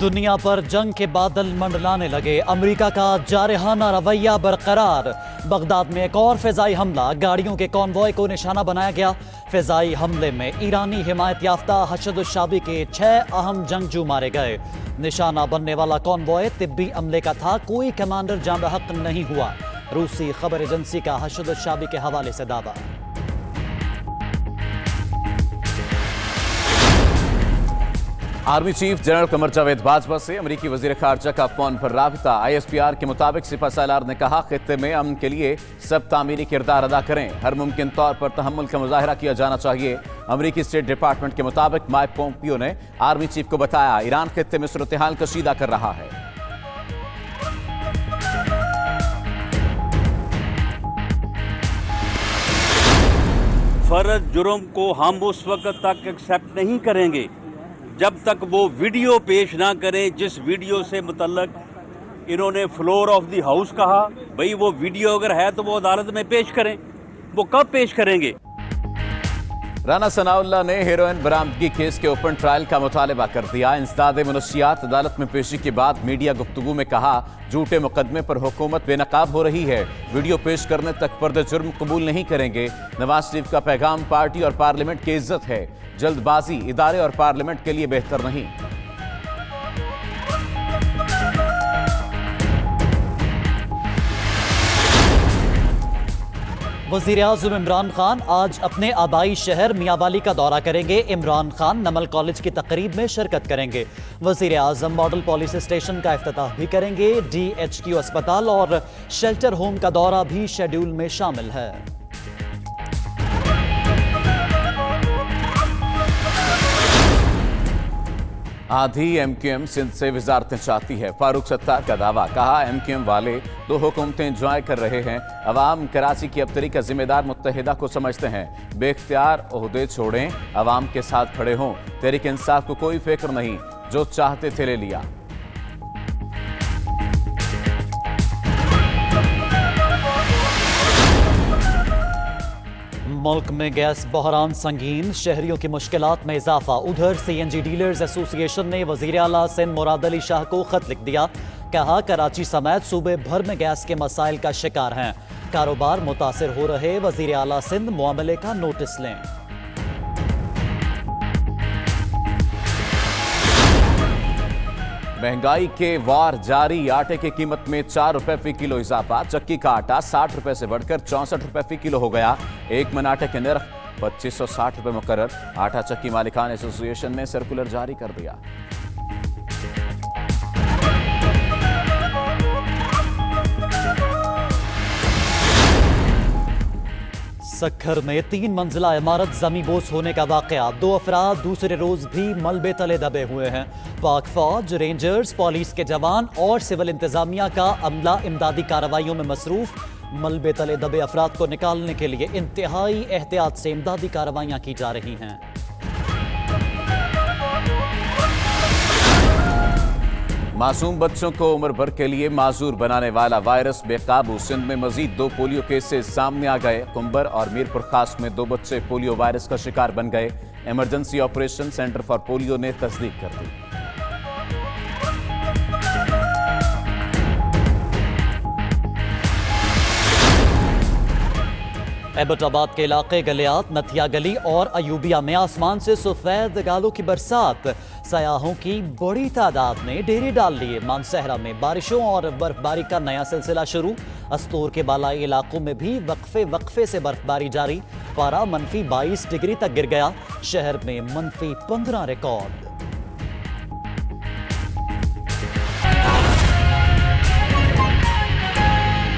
दुनिया पर जंग के बादल मंडलाने लगे। अमेरिका का जारहाना रवैया बरकरार। बगदाद में एक और फिजाई हमला, गाड़ियों के कॉन्वॉय को निशाना बनाया गया। फिजाई हमले में ईरानी हिमायत याफ्ता हशद शाबी के 6 अहम जंगजू मारे गए। निशाना बनने वाला कॉन्वॉय तिब्बी अमले का था, कोई कमांडर जान बहक नहीं हुआ। रूसी खबर एजेंसी का हशद शाबी के हवाले से दावा। Army chief general Qamar Javed Bajwa से अमरीकी वजीर खारजा का फोन पर राबिता। ISPR के मुताबिक सिपह सालार ने कहा, खित्ते में अमन के लिए सब तामीरी किरदार अदा करें, हर मुमकिन तौर पर तहम्मुल का मुजाहरा किया जाना चाहिए। अमरीकी स्टेट डिपार्टमेंट के मुताबिक माइक पोम्पियो ने आर्मी चीफ को बताया, ईरान खित्ते में सूरत हाल कशीदा कर रहा है। फर्ज जुर्म को हम उस वक्त तक एक्सेप्ट नहीं करेंगे जब तक वो वीडियो पेश ना करें जिस वीडियो से मुतल्लक इन्होंने फ्लोर ऑफ द हाउस कहा। भाई वो वीडियो अगर है तो वो अदालत में पेश करें। वो कब पेश करेंगे? राना सनाउल्लाह ने हेरोइन बरामदगी केस के ओपन ट्रायल का मुतालबा कर दिया। इंसदाद मुनशियात अदालत में पेशी के बाद मीडिया गुफ्तगू में कहा, झूठे मुकदमे पर हुकूमत बेनकाब हो रही है, वीडियो पेश करने तक पर्दे जुर्म कबूल नहीं करेंगे। नवाज शरीफ का पैगाम पार्टी और पार्लियामेंट की इज्जत है, जल्दबाजी इदारे और पार्लियामेंट के लिए बेहतर नहीं। वज़ीर आज़म इमरान खान आज अपने आबाई शहर मियांवाली का दौरा करेंगे। इमरान खान नमल कॉलेज की तकरीब में शिरकत करेंगे। वज़ीर आज़म मॉडल पुलिस स्टेशन का इफ्तिताह भी करेंगे। DHQ अस्पताल और शेल्टर होम का दौरा भी शेड्यूल में शामिल है। आधी MQM सिंध से वजारतें चाहती है, फारूक सत्तार का दावा। कहा, MQM वाले 2 हुकूमतें एंजॉय कर रहे हैं। अवाम कराची की अबतरी का जिम्मेदार मुत्तहिदा को समझते हैं। बेख्तियार ओहदे छोड़ें, अवाम के साथ खड़े हों। तहरीक इंसाफ को कोई फिक्र नहीं, जो चाहते थे ले लिया। मुल्क में गैस बहरान संगीन, शहरियों की मुश्किलात में इजाफा। उधर CNG डीलर्स एसोसिएशन ने वजीर आला सिंध मुराद अली शाह को खत लिख दिया। कहा, कराची समेत सूबे भर में गैस के मसाइल का शिकार हैं, कारोबार मुतासिर हो रहे, वजीर आला सिंध मुआमले का नोटिस लें। महंगाई के वार जारी, आटे की कीमत में 4 रुपए फी किलो इजाफा। चक्की का आटा 60 रुपए से बढ़कर 64 रुपए फी किलो हो गया। एक मन आटे के नर्ख 2560 रुपए मुकर्रर। आटा चक्की मालिकान एसोसिएशन ने सर्कुलर जारी कर दिया। सक्खर में 3 मंजिला इमारत जमींबोस होने का वाकया। 2 अफराद दूसरे रोज भी मलबे तले दबे हुए हैं। पाक फौज, रेंजर्स, पुलिस के जवान और सिविल इंतजामिया का अमला इमदादी कार्रवाइयों में मसरूफ। मलबे तले दबे अफराद को निकालने के लिए इंतहाई एहतियात से इमदादी कार्रवाइयां की जा रही हैं। मासूम बच्चों को उम्र भर के लिए माजूर बनाने वाला वायरस बेकाबू। सिंध में मजीद 2 पोलियो केसेस सामने आ गए। कुंबर और मीरपुर खास में 2 बच्चे पोलियो वायरस का शिकार बन गए। Emergency operation centre for polio ने तस्दीक कर दी। एबटाबाद के इलाके गलियात, नथिया गली और अयूबिया में आसमान से सफेद गालों की बरसात। सयाहों की बड़ी तादाद ने डेरे डाल लिए। मानसहरा में बारिशों और बर्फबारी का नया सिलसिला शुरू। अस्तूर के बालाई इलाकों में भी वक्फे से बर्फबारी जारी। पारा -22 डिग्री तक गिर गया। शहर में -15 रिकॉर्ड।